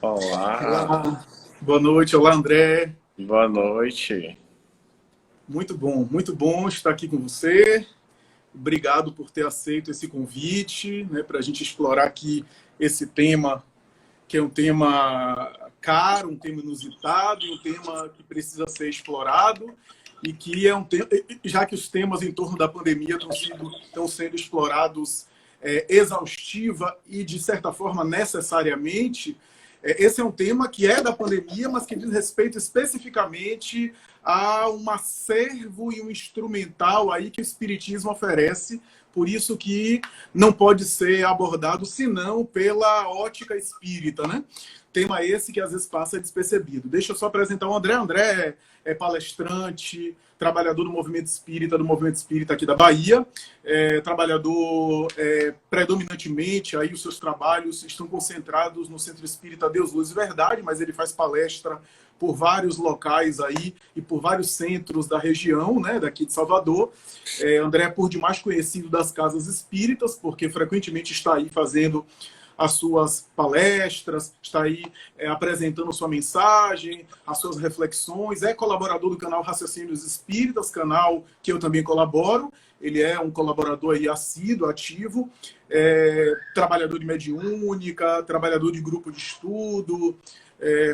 Olá, Olá, boa noite. Olá, André. boa noite. Muito bom estar aqui com você. Obrigado por ter aceito esse convite, né, para a gente explorar aqui esse tema, que é um tema caro, um tema inusitado, um tema que precisa ser explorado e que é um tema, já que os temas em torno da pandemia estão sendo explorados exaustiva e, de certa forma, necessariamente. Esse é um tema que é da pandemia, mas que diz respeito especificamente a um acervo e um instrumental aí que o Espiritismo oferece, por isso que não pode ser abordado senão pela ótica espírita, né? Tema esse que às vezes passa despercebido. Deixa eu só apresentar o André. André é palestrante, trabalhador do movimento espírita aqui da Bahia, trabalhador predominantemente, aí os seus trabalhos estão concentrados no Centro Espírita Deus, Luz e Verdade, mas ele faz palestra por vários locais aí e por vários centros da região, né, daqui de Salvador. André é por demais conhecido das casas espíritas, porque frequentemente está aí fazendo as suas palestras, está aí apresentando sua mensagem, as suas reflexões, é colaborador do canal Raciocínios Espíritas, canal que eu também colaboro. Ele é um colaborador aí assíduo, ativo, trabalhador de mediúnica, trabalhador de grupo de estudo,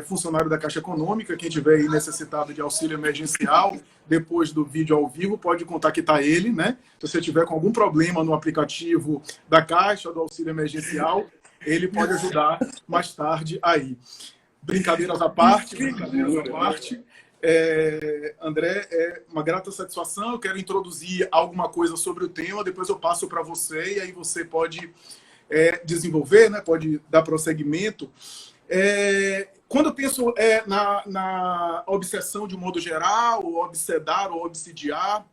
funcionário da Caixa Econômica. Quem tiver aí necessitado de auxílio emergencial, depois do vídeo ao vivo, pode contactar ele, né? Se você tiver com algum problema no aplicativo da Caixa, do auxílio emergencial, ele pode ajudar mais tarde aí. Brincadeiras à parte, André, é uma grata satisfação. Eu quero introduzir alguma coisa sobre o tema, depois eu passo para você e aí você pode desenvolver, né? Pode dar prosseguimento. Quando eu penso na obsessão de um modo geral, ou obsedar ou obsidiar,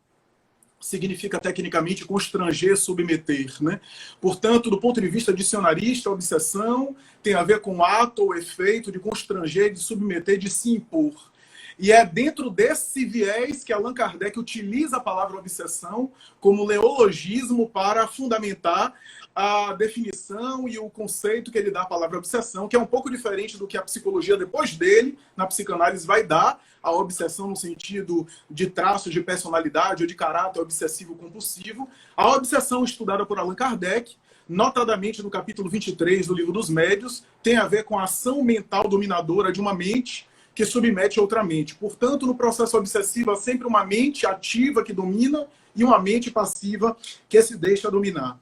significa tecnicamente constranger, submeter, né? Portanto, do ponto de vista dicionarista, a obsessão tem a ver com o ato ou efeito de constranger, de submeter, de se impor. E é dentro desse viés que Allan Kardec utiliza a palavra obsessão como neologismo para fundamentar a definição e o conceito que ele dá à palavra obsessão, que é um pouco diferente do que a psicologia, depois dele, na psicanálise, vai dar a obsessão no sentido de traços de personalidade ou de caráter obsessivo-compulsivo. A obsessão estudada por Allan Kardec, notadamente no capítulo 23 do Livro dos Médiuns, tem a ver com a ação mental dominadora de uma mente que submete outra mente. Portanto, no processo obsessivo, há sempre uma mente ativa que domina e uma mente passiva que se deixa dominar.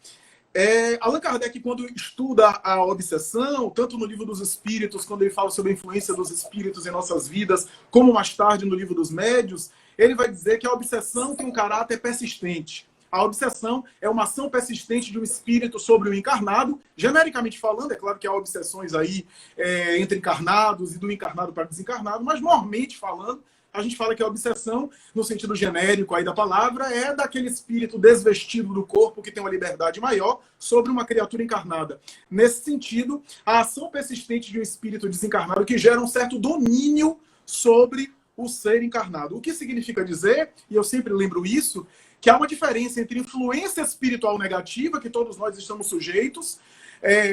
Allan Kardec, quando estuda a obsessão, tanto no Livro dos Espíritos, quando ele fala sobre a influência dos espíritos em nossas vidas, como mais tarde no Livro dos Médiuns, ele vai dizer que a obsessão tem um caráter persistente. A obsessão é uma ação persistente de um espírito sobre o encarnado, genericamente falando. É claro que há obsessões aí entre encarnados e do encarnado para desencarnado, mas normalmente falando, a gente fala que a obsessão, no sentido genérico aí da palavra, é daquele espírito desvestido do corpo que tem uma liberdade maior sobre uma criatura encarnada. Nesse sentido, a ação persistente de um espírito desencarnado que gera um certo domínio sobre o ser encarnado. O que significa dizer, e eu sempre lembro isso, que há uma diferença entre influência espiritual negativa, que todos nós estamos sujeitos,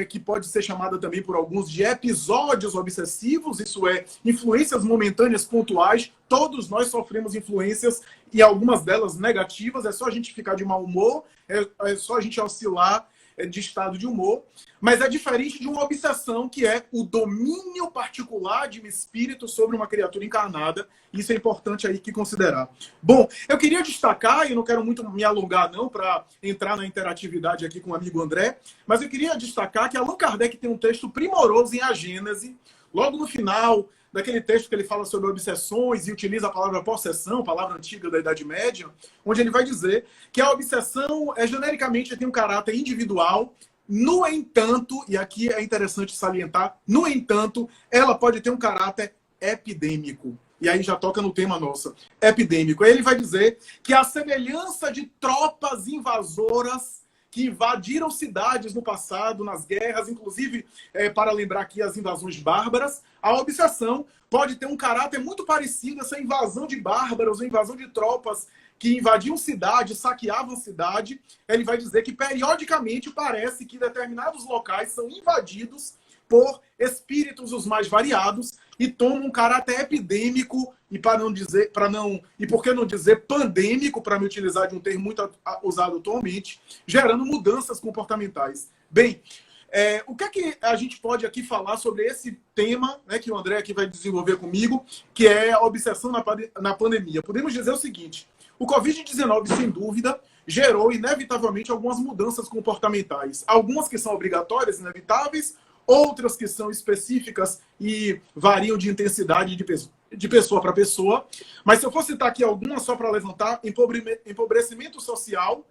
que pode ser chamada também por alguns de episódios obsessivos, isso é, influências momentâneas pontuais. Todos nós sofremos influências, e algumas delas negativas. É só a gente ficar de mau humor, é só a gente oscilar de estado de humor, mas é diferente de uma obsessão, que é o domínio particular de um espírito sobre uma criatura encarnada. Isso é importante aí que considerar. Bom, eu queria destacar, e eu não quero muito me alongar não, para entrar na interatividade aqui com o amigo André, mas eu queria destacar que Allan Kardec tem um texto primoroso em A Gênese, logo no final daquele texto que ele fala sobre obsessões e utiliza a palavra possessão, palavra antiga da Idade Média, onde ele vai dizer que a obsessão genericamente tem um caráter individual. No entanto, e aqui é interessante salientar, no entanto, ela pode ter um caráter epidêmico. E aí já toca no tema nosso, epidêmico. Aí ele vai dizer que a semelhança de tropas invasoras que invadiram cidades no passado, nas guerras, inclusive, para lembrar aqui as invasões bárbaras, a obsessão pode ter um caráter muito parecido, essa invasão de bárbaros, a invasão de tropas que invadiam cidade, saqueavam cidade. Ele vai dizer que, periodicamente, parece que determinados locais são invadidos por espíritos os mais variados e toma um caráter epidêmico e por que não dizer pandêmico, para me utilizar de um termo muito usado atualmente, gerando mudanças comportamentais. Bem, o que é que a gente pode aqui falar sobre esse tema, né, que o André aqui vai desenvolver comigo, que é a obsessão na pandemia? Podemos dizer o seguinte: o Covid-19, sem dúvida, gerou inevitavelmente algumas mudanças comportamentais. Algumas que são obrigatórias, inevitáveis, outras que são específicas e variam de intensidade de pessoa para pessoa. Mas se eu for citar aqui algumas só para levantar, empobrecimento social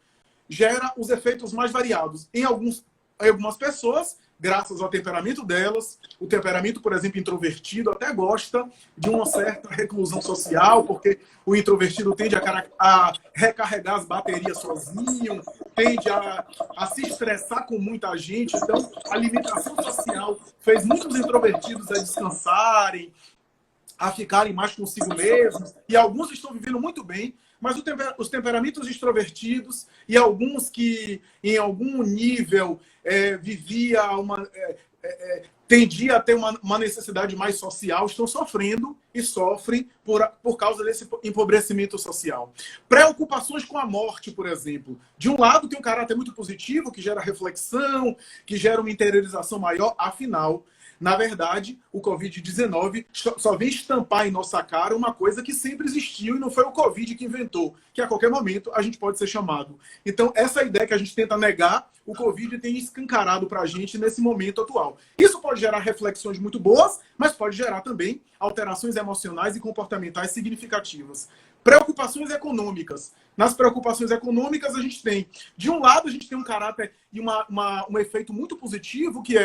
gera os efeitos mais variados. Em algumas pessoas, graças ao temperamento delas, o temperamento, por exemplo, introvertido, até gosta de uma certa reclusão social, porque o introvertido tende a recarregar as baterias sozinho, tende a se estressar com muita gente. Então, a limitação social fez muitos introvertidos a descansarem, a ficarem mais consigo mesmos, e alguns estão vivendo muito bem, mas os temperamentos extrovertidos e alguns que, em algum nível, tendia a ter uma necessidade mais social, estão sofrendo e sofrem por causa desse empobrecimento social. Preocupações com a morte, por exemplo. De um lado, tem um caráter muito positivo, que gera reflexão, que gera uma interiorização maior, afinal, na verdade, o Covid-19 só vem estampar em nossa cara uma coisa que sempre existiu e não foi o Covid que inventou, que a qualquer momento a gente pode ser chamado. Então, essa ideia que a gente tenta negar, o Covid tem escancarado para a gente nesse momento atual. Isso pode gerar reflexões muito boas, mas pode gerar também alterações emocionais e comportamentais significativas. Preocupações econômicas. Nas preocupações econômicas, a gente tem, de um lado, a gente tem um caráter e um efeito muito positivo, que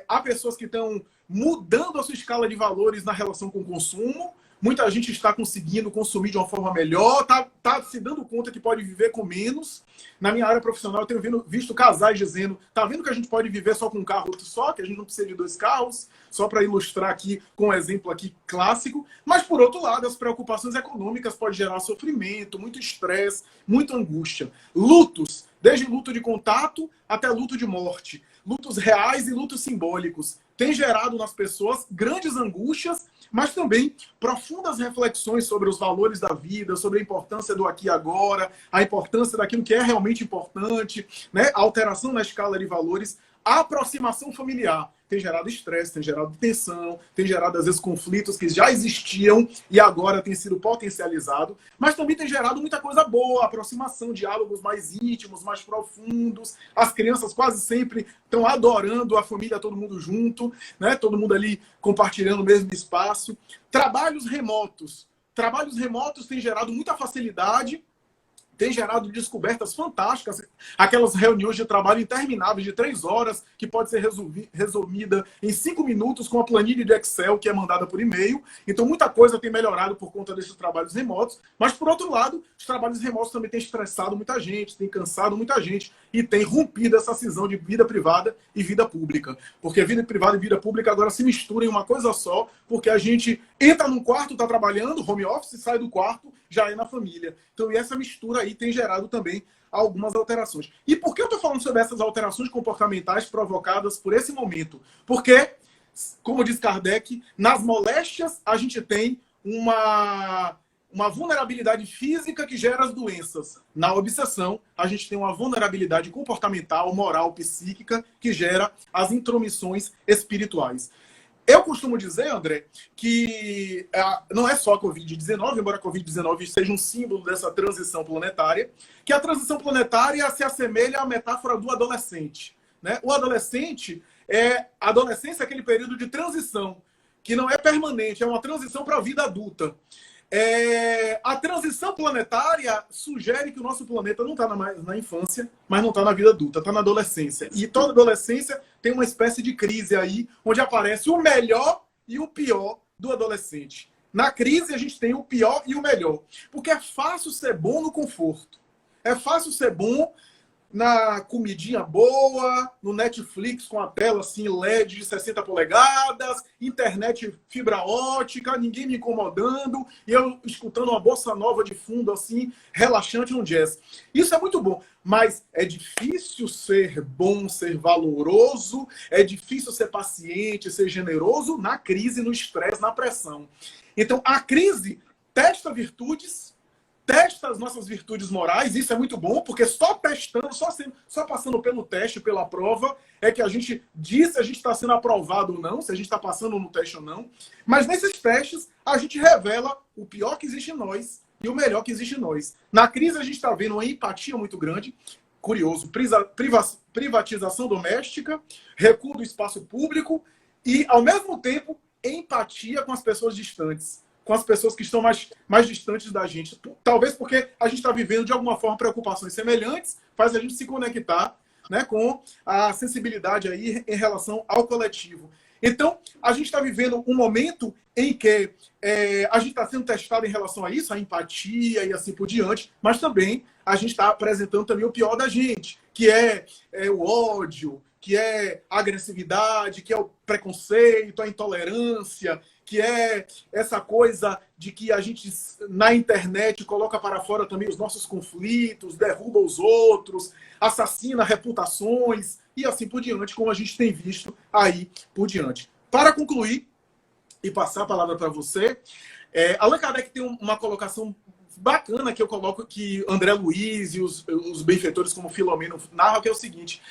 há pessoas que estão mudando a sua escala de valores na relação com o consumo. Muita gente está conseguindo consumir de uma forma melhor, está se dando conta que pode viver com menos. Na minha área profissional, eu tenho visto casais dizendo: tá vendo que a gente pode viver só com um carro só, que a gente não precisa de 2 carros, só para ilustrar aqui com um exemplo aqui clássico. Mas, por outro lado, as preocupações econômicas podem gerar sofrimento, muito estresse, muita angústia. Lutos, desde luto de contato até luto de morte. Lutos reais e lutos simbólicos. Tem gerado nas pessoas grandes angústias, mas também profundas reflexões sobre os valores da vida, sobre a importância do aqui e agora, a importância daquilo que é realmente importante, né? A alteração na escala de valores, a aproximação familiar. Tem gerado estresse, tem gerado tensão, tem gerado, às vezes, conflitos que já existiam e agora têm sido potencializados, mas também tem gerado muita coisa boa, aproximação, diálogos mais íntimos, mais profundos. As crianças quase sempre estão adorando a família, todo mundo junto, né? Todo mundo ali compartilhando o mesmo espaço. Trabalhos remotos. Trabalhos remotos têm gerado muita facilidade, tem gerado descobertas fantásticas, aquelas reuniões de trabalho intermináveis de 3 horas, que pode ser resumida em 5 minutos com a planilha de Excel que é mandada por e-mail. Então, muita coisa tem melhorado por conta desses trabalhos remotos, mas, por outro lado, os trabalhos remotos também têm estressado muita gente, têm cansado muita gente e têm rompido essa cisão de vida privada e vida pública. Porque vida privada e vida pública agora se misturam em uma coisa só, porque a gente entra num quarto, está trabalhando, home office, sai do quarto, já é na família. Então, e essa mistura aí tem gerado também algumas alterações. E por que eu estou falando sobre essas alterações comportamentais provocadas por esse momento? Porque, como diz Kardec, nas moléstias a gente tem uma vulnerabilidade física que gera as doenças. Na obsessão, a gente tem uma vulnerabilidade comportamental, moral, psíquica, que gera as intromissões espirituais. Eu costumo dizer, André, que não é só a Covid-19, embora a Covid-19 seja um símbolo dessa transição planetária, que a transição planetária se assemelha à metáfora do adolescente, né? O adolescente a adolescência é aquele período de transição, que não é permanente, é uma transição para a vida adulta. A transição planetária sugere que o nosso planeta não está na infância, mas não está na vida adulta, está na adolescência. E toda adolescência tem uma espécie de crise aí, onde aparece o melhor e o pior do adolescente. Na crise, a gente tem o pior e o melhor. Porque é fácil ser bom no conforto. É fácil ser bom na comidinha boa, no Netflix com a tela assim LED de 60 polegadas, internet fibra ótica, ninguém me incomodando, e eu escutando uma bossa nova de fundo assim, relaxante no jazz. Isso é muito bom, mas é difícil ser bom, ser valoroso, é difícil ser paciente, ser generoso na crise, no estresse, na pressão. Então, a crise testa virtudes, testa as nossas virtudes morais, isso é muito bom, porque só testando, só passando pelo teste, pela prova, é que a gente diz se a gente está sendo aprovado ou não, se a gente está passando no teste ou não. Mas nesses testes, a gente revela o pior que existe em nós e o melhor que existe em nós. Na crise, a gente está vendo uma empatia muito grande, curioso, privatização doméstica, recuo do espaço público e, ao mesmo tempo, empatia com as pessoas distantes, com as pessoas que estão mais distantes da gente. Talvez porque a gente está vivendo, de alguma forma, preocupações semelhantes, faz a gente se conectar, né, com a sensibilidade aí em relação ao coletivo. Então, a gente está vivendo um momento em que a gente está sendo testado em relação a isso, a empatia e assim por diante, mas também a gente está apresentando também o pior da gente, que é o ódio, que é a agressividade, que é o preconceito, a intolerância, que é essa coisa de que a gente, na internet, coloca para fora também os nossos conflitos, derruba os outros, assassina reputações, e assim por diante, como a gente tem visto aí por diante. Para concluir e passar a palavra para você, Allan Kardec tem uma colocação bacana que eu coloco, que André Luiz e os benfeitores como Filomeno narram, que é o seguinte: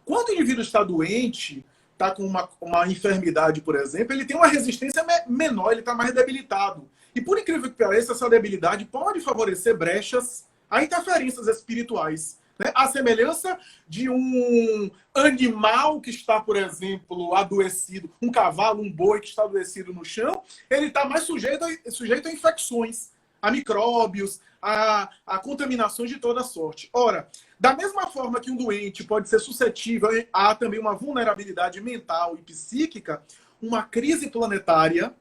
quando o indivíduo está doente, está com uma enfermidade, por exemplo, ele tem uma resistência menor, ele está mais debilitado. E por incrível que pareça, essa debilidade pode favorecer brechas a interferências espirituais. Né? A semelhança de um animal que está, por exemplo, adoecido, um cavalo, um boi que está adoecido no chão, ele está mais sujeito a infecções, a micróbios, a contaminações de toda sorte. Ora, da mesma forma que um doente pode ser suscetível a também uma vulnerabilidade mental e psíquica, uma crise planetária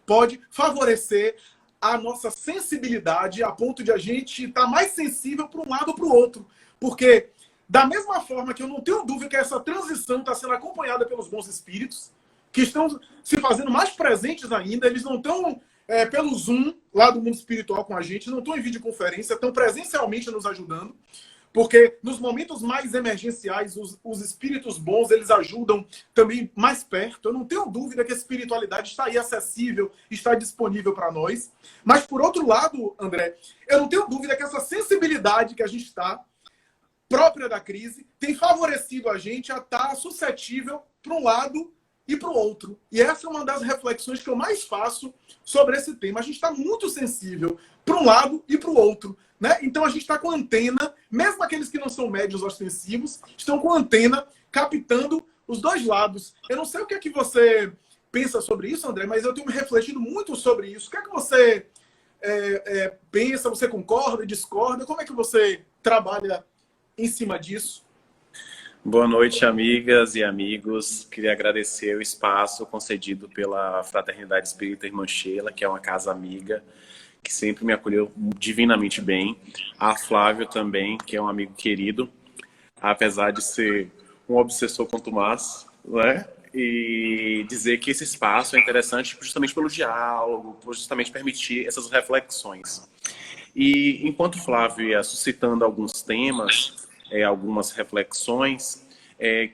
pode favorecer a nossa sensibilidade a ponto de a gente estar mais sensível para um lado ou para o outro. Porque, da mesma forma que eu não tenho dúvida que essa transição está sendo acompanhada pelos bons espíritos, que estão se fazendo mais presentes ainda, eles não estão pelo Zoom, lá do mundo espiritual com a gente, não estão em videoconferência, estão presencialmente nos ajudando, porque nos momentos mais emergenciais, os espíritos bons, eles ajudam também mais perto. Eu não tenho dúvida que a espiritualidade está aí acessível, está disponível para nós. Mas, por outro lado, André, eu não tenho dúvida que essa sensibilidade que a gente está, própria da crise, tem favorecido a gente a estar suscetível para um lado e para o outro. E essa é uma das reflexões que eu mais faço sobre esse tema. A gente está muito sensível para um lado e para o outro. Né? Então a gente está com antena, mesmo aqueles que não são médios ostensivos, estão com antena captando os dois lados. Eu não sei o que é que você pensa sobre isso, André, mas eu tenho me refletido muito sobre isso. O que é que você pensa? Você concorda, discorda? Como é que você trabalha em cima disso? Boa noite, amigas e amigos. Queria agradecer o espaço concedido pela Fraternidade Espírita Irmã Sheila, que é uma casa amiga, que sempre me acolheu divinamente bem. A Flávio também, que é um amigo querido, apesar de ser um obsessor contumaz, né? E dizer que esse espaço é interessante justamente pelo diálogo, por justamente permitir essas reflexões. E enquanto Flávio ia suscitando alguns temas, algumas reflexões,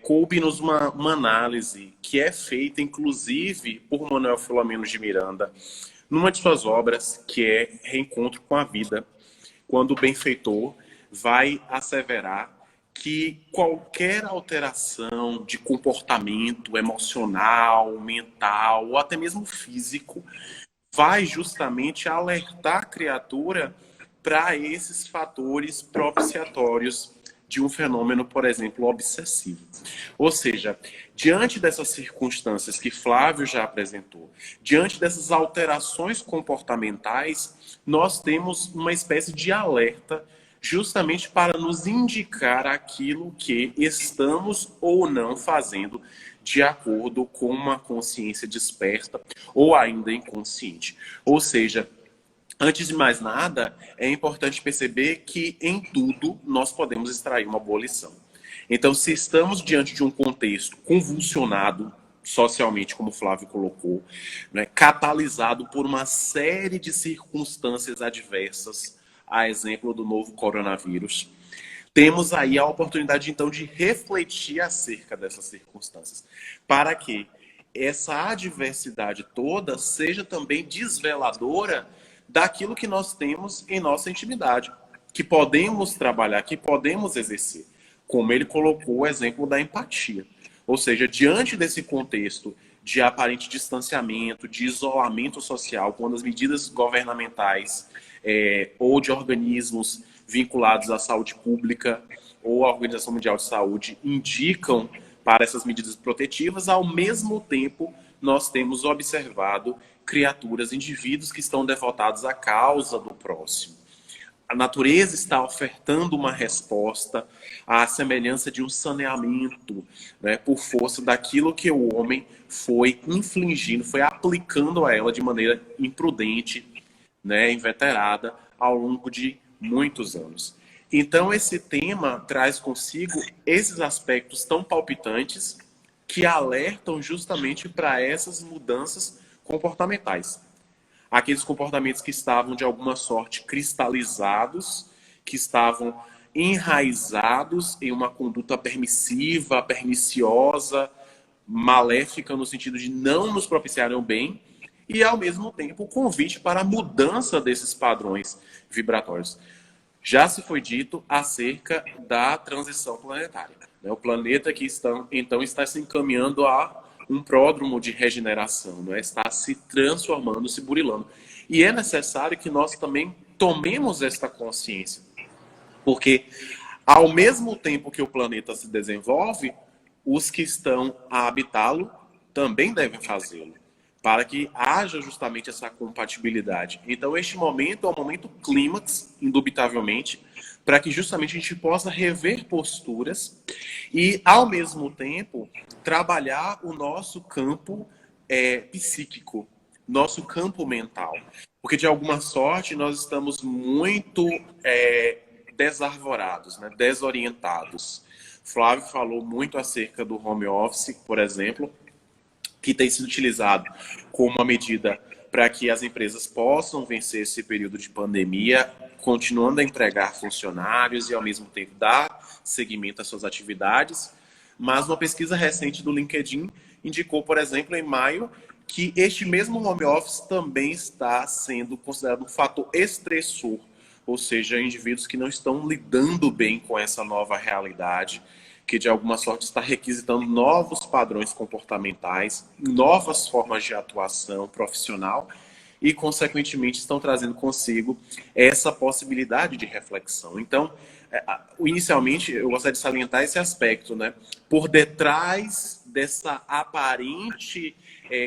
coube-nos uma análise que é feita, inclusive, por Manuel Filomeno de Miranda, numa de suas obras, que é Reencontro com a Vida, quando o benfeitor vai asseverar que qualquer alteração de comportamento emocional, mental ou até mesmo físico vai justamente alertar a criatura para esses fatores propiciatórios de um fenômeno, por exemplo, obsessivo. Ou seja, diante dessas circunstâncias que Flávio já apresentou, diante dessas alterações comportamentais, nós temos uma espécie de alerta justamente para nos indicar aquilo que estamos ou não fazendo de acordo com uma consciência desperta ou ainda inconsciente. Ou seja, Antes de mais nada, é importante perceber que em tudo nós podemos extrair uma boa lição. Então, se estamos diante de um contexto convulsionado socialmente, como o Flávio colocou, né, catalisado por uma série de circunstâncias adversas, a exemplo do novo coronavírus, temos aí a oportunidade, então, de refletir acerca dessas circunstâncias, para que essa adversidade toda seja também desveladora daquilo que nós temos em nossa intimidade, que podemos trabalhar, que podemos exercer, como ele colocou o exemplo da empatia. Ou seja, diante desse contexto de aparente distanciamento, de isolamento social, quando as medidas governamentais ou de organismos vinculados à saúde pública ou à Organização Mundial de Saúde indicam para essas medidas protetivas, ao mesmo tempo nós temos observado criaturas, indivíduos que estão devotados à causa do próximo. A natureza está ofertando uma resposta à semelhança de um saneamento, né, por força daquilo que o homem foi infligindo, foi aplicando a ela de maneira imprudente, né, inveterada, ao longo de muitos anos. Então, esse tema traz consigo esses aspectos tão palpitantes que alertam justamente para essas mudanças comportamentais. Aqueles comportamentos que estavam, de alguma sorte, cristalizados, que estavam enraizados em uma conduta permissiva, perniciosa, maléfica, no sentido de não nos propiciarem o bem, e, ao mesmo tempo, o convite para a mudança desses padrões vibratórios. Já se foi dito acerca da transição planetária. O planeta que então está se encaminhando a um pródromo de regeneração, não é? Está se transformando, se burilando. E é necessário que nós também tomemos esta consciência, porque ao mesmo tempo que o planeta se desenvolve, os que estão a habitá-lo também devem fazê-lo, para que haja justamente essa compatibilidade. Então, este momento é um momento clímax, indubitavelmente, para que justamente a gente possa rever posturas e, ao mesmo tempo, trabalhar o nosso campo psíquico, nosso campo mental. Porque, de alguma sorte, nós estamos muito desarvorados, né? Desorientados. Flávio falou muito acerca do home office, por exemplo, que tem sido utilizado como uma medida para que as empresas possam vencer esse período de pandemia, continuando a empregar funcionários e, ao mesmo tempo, dar seguimento às suas atividades. Mas uma pesquisa recente do LinkedIn indicou, por exemplo, em maio, que este mesmo home office também está sendo considerado um fator estressor, ou seja, indivíduos que não estão lidando bem com essa nova realidade, que de alguma sorte está requisitando novos padrões comportamentais, novas formas de atuação profissional e, consequentemente, estão trazendo consigo essa possibilidade de reflexão. Então, inicialmente, eu gostaria de salientar esse aspecto, né? Por detrás dessa aparente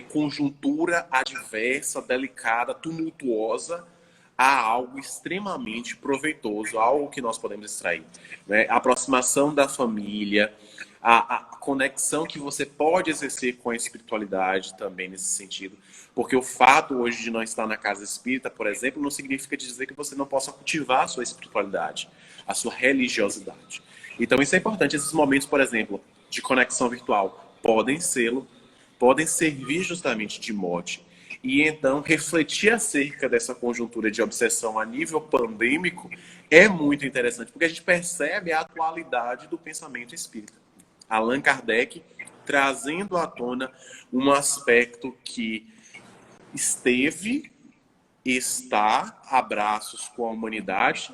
conjuntura adversa, delicada, tumultuosa, há algo extremamente proveitoso, algo que nós podemos extrair, né? A aproximação da família, a conexão que você pode exercer com a espiritualidade também nesse sentido, porque o fato hoje de não estar na casa espírita, por exemplo, não significa dizer que você não possa cultivar a sua espiritualidade, a sua religiosidade. Então isso é importante. Esses momentos, por exemplo, de conexão virtual podem servir justamente de mote. E então, refletir acerca dessa conjuntura de obsessão a nível pandêmico é muito interessante, porque a gente percebe a atualidade do pensamento espírita. Allan Kardec trazendo à tona um aspecto que esteve, está a braços com a humanidade,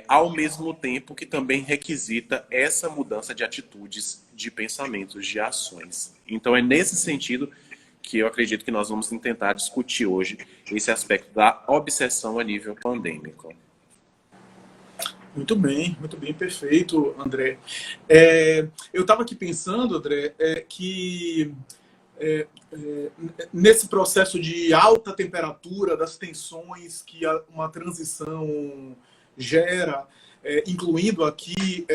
ao mesmo tempo que também requisita essa mudança de atitudes, de pensamentos, de ações. Então, é nesse sentido que eu acredito que nós vamos tentar discutir hoje esse aspecto da obsessão a nível pandêmico. Muito bem, perfeito, André. Eu estava aqui pensando, André, que nesse processo de alta temperatura, das tensões que uma transição gera, incluindo aqui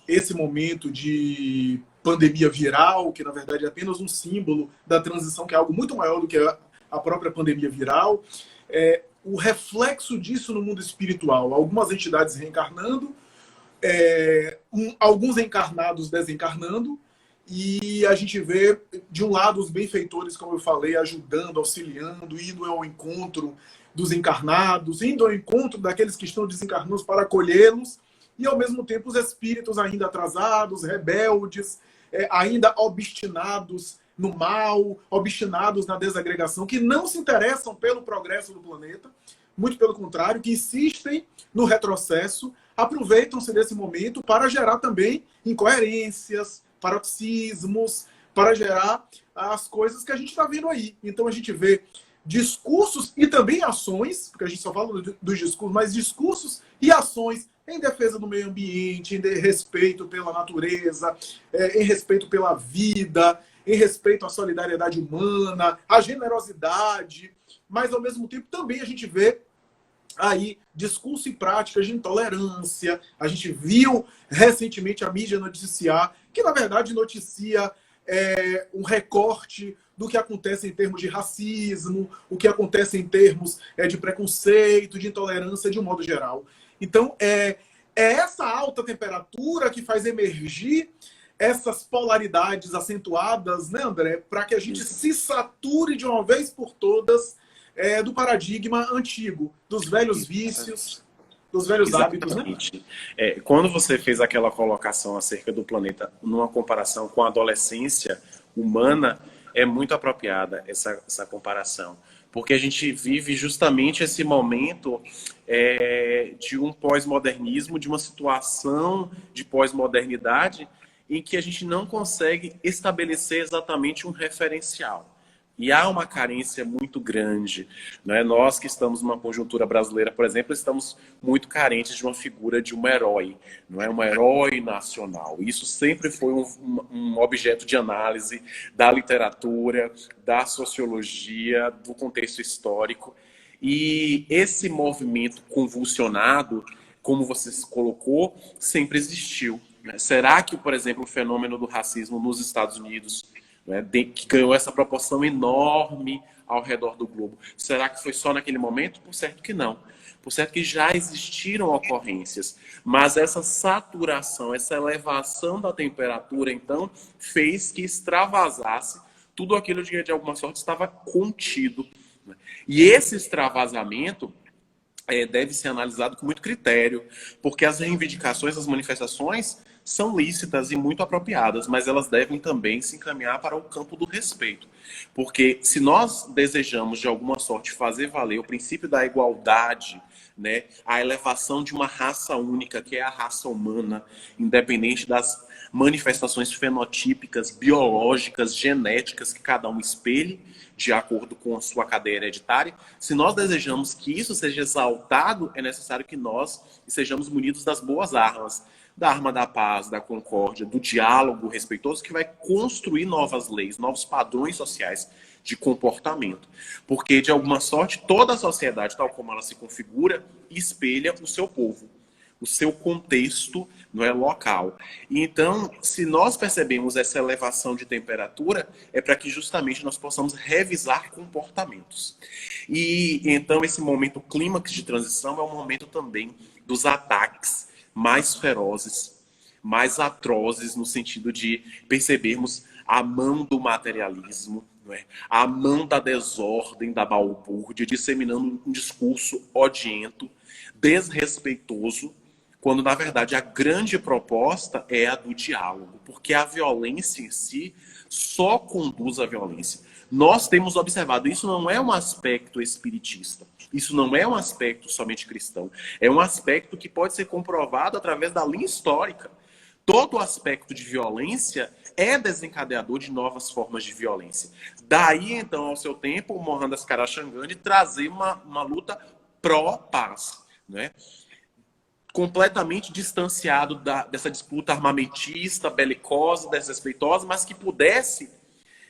esse momento de pandemia viral, que na verdade é apenas um símbolo da transição, que é algo muito maior do que a própria pandemia viral. o reflexo disso no mundo espiritual. Algumas entidades reencarnando, alguns encarnados desencarnando, e a gente vê, de um lado, os benfeitores, como eu falei, ajudando, auxiliando, indo ao encontro dos encarnados, indo ao encontro daqueles que estão desencarnados para acolhê-los, e, ao mesmo tempo, os espíritos ainda atrasados, rebeldes, ainda obstinados no mal, obstinados na desagregação, que não se interessam pelo progresso do planeta, muito pelo contrário, que insistem no retrocesso, aproveitam-se desse momento para gerar também incoerências, paroxismos, para gerar as coisas que a gente está vendo aí. Então a gente vê discursos e também ações, porque a gente só fala dos discursos, mas discursos e ações em defesa do meio ambiente, em respeito pela natureza, em respeito pela vida, em respeito à solidariedade humana, à generosidade, mas ao mesmo tempo também a gente vê aí discurso e práticas de intolerância. A gente viu recentemente a mídia noticiar, que na verdade noticia um recorte do que acontece em termos de racismo, o que acontece em termos de preconceito, de intolerância de um modo geral. Então, é essa alta temperatura que faz emergir essas polaridades acentuadas, né, André, para que a gente se sature de uma vez por todas do paradigma antigo, dos velhos vícios, dos velhos hábitos. Né? Quando você fez aquela colocação acerca do planeta numa comparação com a adolescência humana, é muito apropriada essa comparação. Porque a gente vive justamente esse momento de um pós-modernismo, de uma situação de pós-modernidade em que a gente não consegue estabelecer exatamente um referencial. E há uma carência muito grande. Né? Nós que estamos numa conjuntura brasileira, por exemplo, estamos muito carentes de uma figura de um herói, não é? Um herói nacional. Isso sempre foi um objeto de análise da literatura, da sociologia, do contexto histórico. E esse movimento convulsionado, como você colocou, sempre existiu. Né? Será que, por exemplo, o fenômeno do racismo nos Estados Unidos, que ganhou essa proporção enorme ao redor do globo, será que foi só naquele momento? Por certo que não. Por certo que já existiram ocorrências, mas essa saturação, essa elevação da temperatura, então, fez que extravasasse tudo aquilo que, de alguma sorte, estava contido. E esse extravasamento deve ser analisado com muito critério, porque as reivindicações, as manifestações são lícitas e muito apropriadas, mas elas devem também se encaminhar para o campo do respeito. Porque se nós desejamos, de alguma sorte, fazer valer o princípio da igualdade, né, a elevação de uma raça única, que é a raça humana, independente das manifestações fenotípicas, biológicas, genéticas que cada um espelhe, de acordo com a sua cadeia hereditária, se nós desejamos que isso seja exaltado, é necessário que nós sejamos munidos das boas armas, da arma da paz, da concórdia, do diálogo respeitoso, que vai construir novas leis, novos padrões sociais de comportamento. Porque, de alguma sorte, toda a sociedade, tal como ela se configura, espelha o seu povo, o seu contexto, não é, local. E então, se nós percebemos essa elevação de temperatura, é para que justamente nós possamos revisar comportamentos. E então esse momento clímax de transição é um momento também dos ataques mais ferozes, mais atrozes, no sentido de percebermos a mão do materialismo, não é? A mão da desordem, da balbúrdia, disseminando um discurso odiento, desrespeitoso, quando, na verdade, a grande proposta é a do diálogo, porque a violência em si só conduz à violência. Nós temos observado, isso não é um aspecto espiritista, isso não é um aspecto somente cristão, é um aspecto que pode ser comprovado através da linha histórica. Todo aspecto de violência é desencadeador de novas formas de violência. Daí, então, ao seu tempo, o Mohandas Karachagani trazer uma luta pró-paz, né? Completamente distanciado dessa disputa armamentista, belicosa, desrespeitosa, mas que pudesse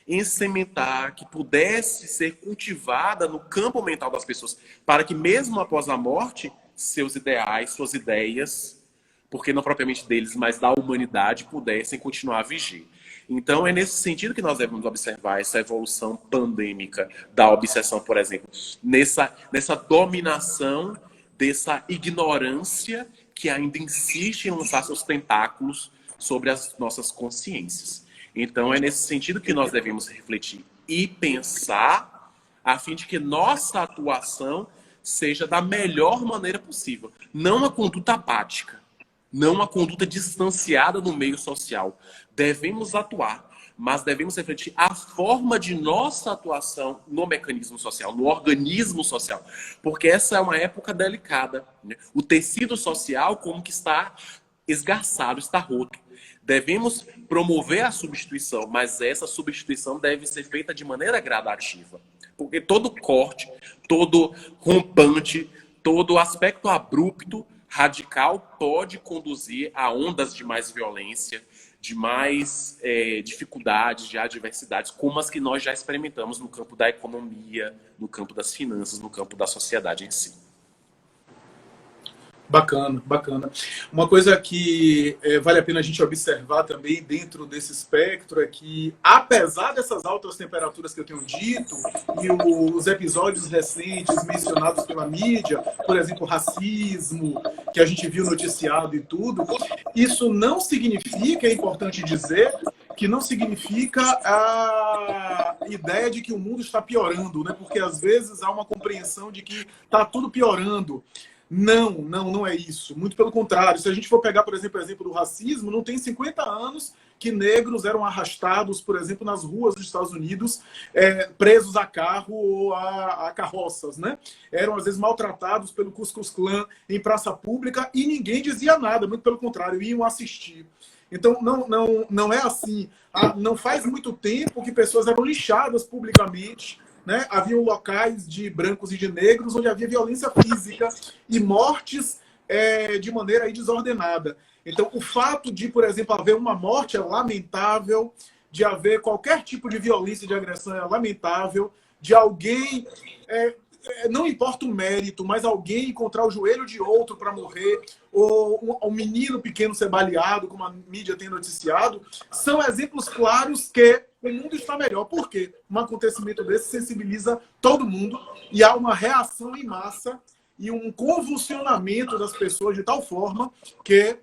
ensementar, que pudesse ser cultivada no campo mental das pessoas, para que mesmo após a morte, seus ideais, suas ideias, porque não propriamente deles, mas da humanidade, pudessem continuar a vigir. Então, é nesse sentido que nós devemos observar essa evolução pandêmica da obsessão, por exemplo, nessa dominação dessa ignorância que ainda insiste em lançar seus tentáculos sobre as nossas consciências. Então, é nesse sentido que nós devemos refletir e pensar a fim de que nossa atuação seja da melhor maneira possível. Não uma conduta apática, não uma conduta distanciada no meio social. Devemos atuar, mas devemos refletir a forma de nossa atuação no mecanismo social, no organismo social. Porque essa é uma época delicada, né? O tecido social como que está esgarçado, está roto. Devemos promover a substituição, mas essa substituição deve ser feita de maneira gradativa. Porque todo corte, todo rompante, todo aspecto abrupto, radical, pode conduzir a ondas de mais violência, de mais dificuldades, de adversidades, como as que nós já experimentamos no campo da economia, no campo das finanças, no campo da sociedade em si. Bacana, bacana. Uma coisa que vale a pena a gente observar também dentro desse espectro é que, apesar dessas altas temperaturas que eu tenho dito, e os episódios recentes mencionados pela mídia, por exemplo, racismo, que a gente viu noticiado e tudo, isso não significa, é importante dizer, que não significa a ideia de que o mundo está piorando, né? Porque às vezes há uma compreensão de que está tudo piorando. Não é isso. Muito pelo contrário. Se a gente for pegar, por exemplo, o exemplo do racismo, não tem 50 anos que negros eram arrastados, por exemplo, nas ruas dos Estados Unidos, presos a carro ou a carroças, né? Eram, às vezes, maltratados pelo Ku Klux Klan em praça pública e ninguém dizia nada. Muito pelo contrário, iam assistir. Então, não é assim. Não faz muito tempo que pessoas eram lixadas publicamente, né? Havia locais de brancos e de negros onde havia violência física e mortes de maneira aí desordenada. Então, o fato de, por exemplo, haver uma morte é lamentável, de haver qualquer tipo de violência e de agressão é lamentável, de alguém, não importa o mérito, mas alguém encontrar o joelho de outro para morrer, ou um menino pequeno ser baleado, como a mídia tem noticiado, são exemplos claros que o mundo está melhor. Por quê? Um acontecimento desse sensibiliza todo mundo e há uma reação em massa e um convulsionamento das pessoas de tal forma que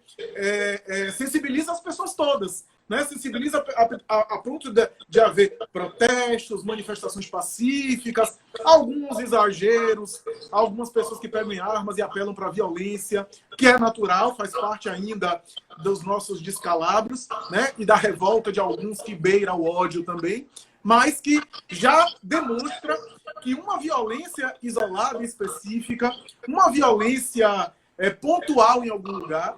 sensibiliza as pessoas todas. Né? Sensibiliza a ponto de haver protestos, manifestações pacíficas, alguns exageros, algumas pessoas que pegam armas e apelam para a violência, que é natural, faz parte ainda dos nossos descalabros, né? E da revolta de alguns que beira o ódio também, mas que já demonstra que uma violência isolada e específica, uma violência pontual em algum lugar,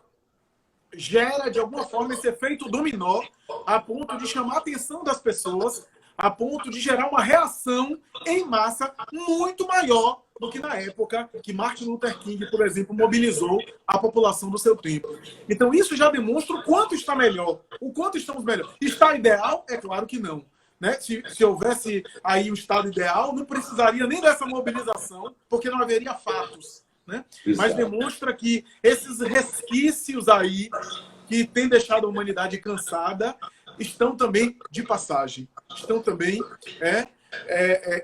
gera, de alguma forma, esse efeito dominó a ponto de chamar a atenção das pessoas, a ponto de gerar uma reação em massa muito maior do que na época que Martin Luther King, por exemplo, mobilizou a população do seu tempo. Então, isso já demonstra o quanto está melhor, o quanto estamos melhor. Está ideal? É claro que não. Né? Se houvesse aí um estado ideal, não precisaria nem dessa mobilização, porque não haveria fatos. Né? Mas demonstra que esses resquícios aí que têm deixado a humanidade cansada estão também de passagem, estão também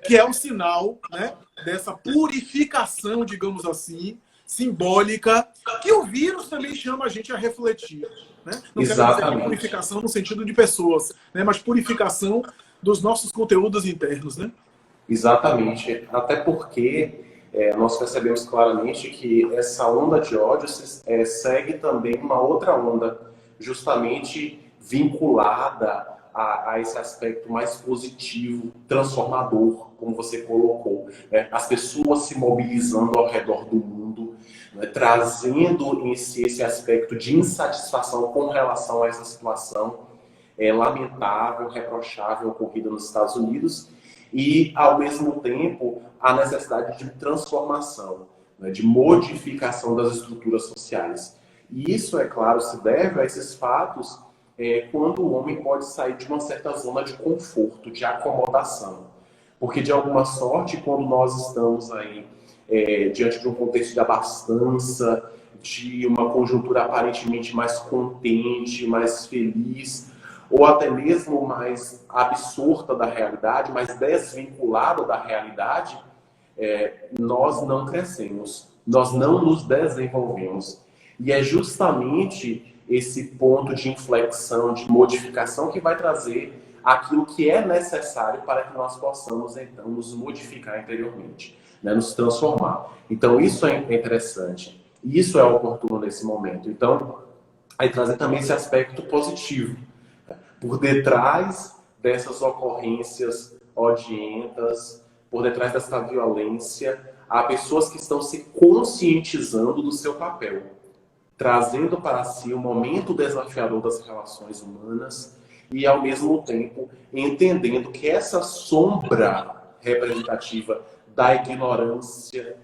que é um sinal, né, dessa purificação, digamos assim, simbólica, que o vírus também chama a gente a refletir. Né? Não quero dizer que purificação no sentido de pessoas, né, mas purificação dos nossos conteúdos internos. Né? Exatamente, até porque nós percebemos claramente que essa onda de ódio segue também uma outra onda, justamente vinculada a esse aspecto mais positivo, transformador, como você colocou. Né? As pessoas se mobilizando ao redor do mundo, né? Trazendo em si esse aspecto de insatisfação com relação a essa situação lamentável, reprochável, ocorrida nos Estados Unidos, e, ao mesmo tempo, a necessidade de transformação, né, de modificação das estruturas sociais. E isso, é claro, se deve a esses fatos quando o homem pode sair de uma certa zona de conforto, de acomodação. Porque, de alguma sorte, quando nós estamos aí diante de um contexto de abastança, de uma conjuntura aparentemente mais contente, mais feliz, ou até mesmo mais absorta da realidade, mais desvinculada da realidade, nós não crescemos, nós não nos desenvolvemos. E é justamente esse ponto de inflexão, de modificação, que vai trazer aquilo que é necessário para que nós possamos, então, nos modificar interiormente, né? Nos transformar. Então, isso é interessante. Isso é oportuno nesse momento. Então, aí trazer também esse aspecto positivo. Por detrás dessas ocorrências odientas, por detrás dessa violência, há pessoas que estão se conscientizando do seu papel, trazendo para si o momento desafiador das relações humanas e, ao mesmo tempo, entendendo que essa sombra representativa da ignorância,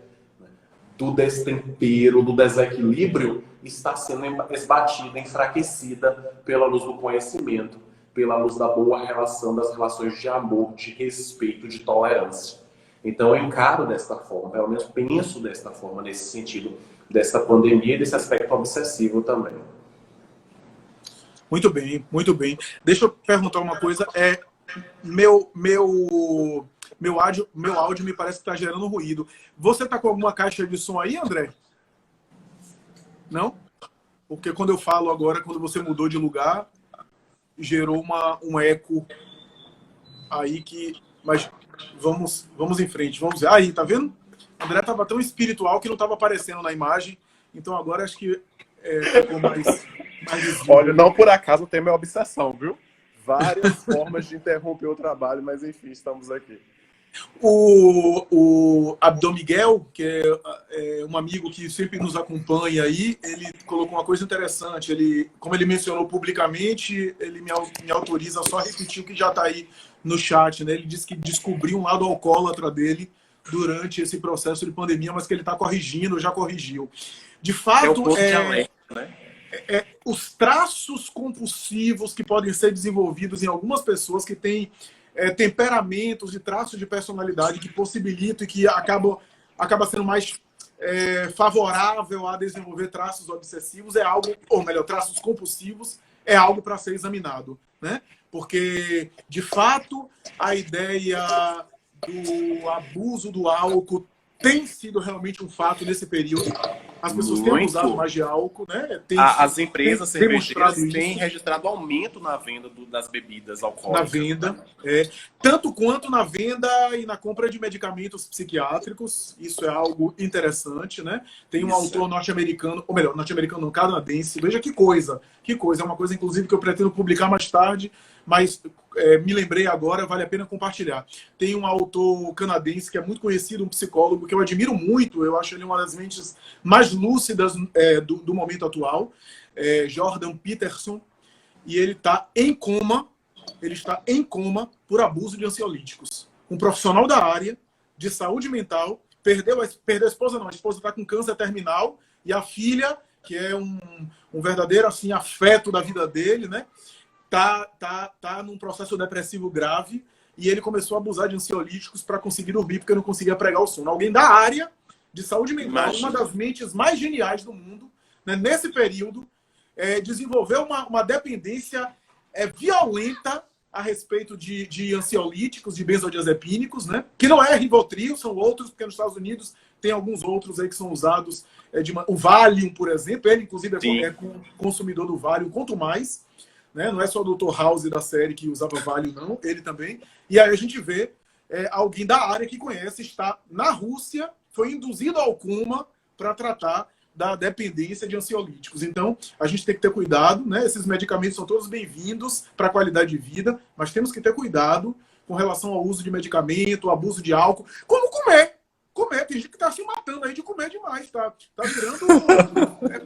do destempero, do desequilíbrio, está sendo esbatida, enfraquecida pela luz do conhecimento, pela luz da boa relação, das relações de amor, de respeito, de tolerância. Então, eu encaro desta forma, pelo menos penso desta forma, nesse sentido, dessa pandemia e desse aspecto obsessivo também. Muito bem, muito bem. Deixa eu perguntar uma coisa. Meu áudio me parece que está gerando ruído. Você está com alguma caixa de som aí, André? Não? Porque quando eu falo agora, quando você mudou de lugar, gerou um eco aí que... Mas vamos em frente. Vamos ver. Aí, tá vendo? André estava tão espiritual que não estava aparecendo na imagem. Então agora acho que ficou mais visível. Olha, não por acaso tem minha obsessão, viu? Várias formas de interromper o trabalho, mas enfim, estamos aqui. O Abdom Miguel, que é um amigo que sempre nos acompanha aí, ele colocou uma coisa interessante. Como ele mencionou publicamente, ele me autoriza só a repetir o que já está aí no chat, né? Ele disse que descobriu um lado alcoólatra dele durante esse processo de pandemia, mas que ele está corrigindo, já corrigiu. De fato, é o ponto de alerta, né? Os traços compulsivos que podem ser desenvolvidos em algumas pessoas que têm temperamentos e traços de personalidade que possibilitam e que acaba sendo mais favorável a desenvolver traços obsessivos, é algo, ou melhor, traços compulsivos, é algo para ser examinado, né? Porque, de fato, a ideia do abuso do álcool tem sido realmente um fato nesse período. As pessoas têm abusado mais de álcool, né? As empresas cervejeiras têm registrado aumento na venda das bebidas alcoólicas. Na venda, tanto quanto na venda e na compra de medicamentos psiquiátricos. Isso é algo interessante, né? Tem um autor norte-americano, ou melhor, norte-americano não, canadense. Veja que coisa. É uma coisa, inclusive, que eu pretendo publicar mais tarde, mas me lembrei agora, vale a pena compartilhar. Tem um autor canadense que é muito conhecido, um psicólogo que eu admiro muito, eu acho ele uma das mentes mais lúcidas do momento atual, Jordan Peterson, e ele está em coma por abuso de ansiolíticos. Um profissional da área de saúde mental, perdeu a esposa não, a esposa está com câncer terminal, e a filha, que é um verdadeiro assim, afeto da vida dele, né? Tá num processo depressivo grave, e ele começou a abusar de ansiolíticos para conseguir dormir, porque não conseguia pregar o sono. Alguém da área de saúde mental, uma das mentes mais geniais do mundo, né, nesse período, desenvolveu uma dependência violenta a respeito de ansiolíticos, de benzodiazepínicos, né, que não é Rivotril, são outros, porque nos Estados Unidos tem alguns outros aí que são usados, o Valium, por exemplo, ele inclusive é consumidor do Valium, quanto mais, né? Não é só o Dr. House da série que usava Valium, não, ele também. E aí a gente vê alguém da área que conhece, está na Rússia, foi induzido ao coma para tratar da dependência de ansiolíticos. Então, a gente tem que ter cuidado, né? Esses medicamentos são todos bem-vindos para a qualidade de vida, mas temos que ter cuidado com relação ao uso de medicamento, abuso de álcool, como comer. Tem gente que está se matando aí de comer demais, tá virando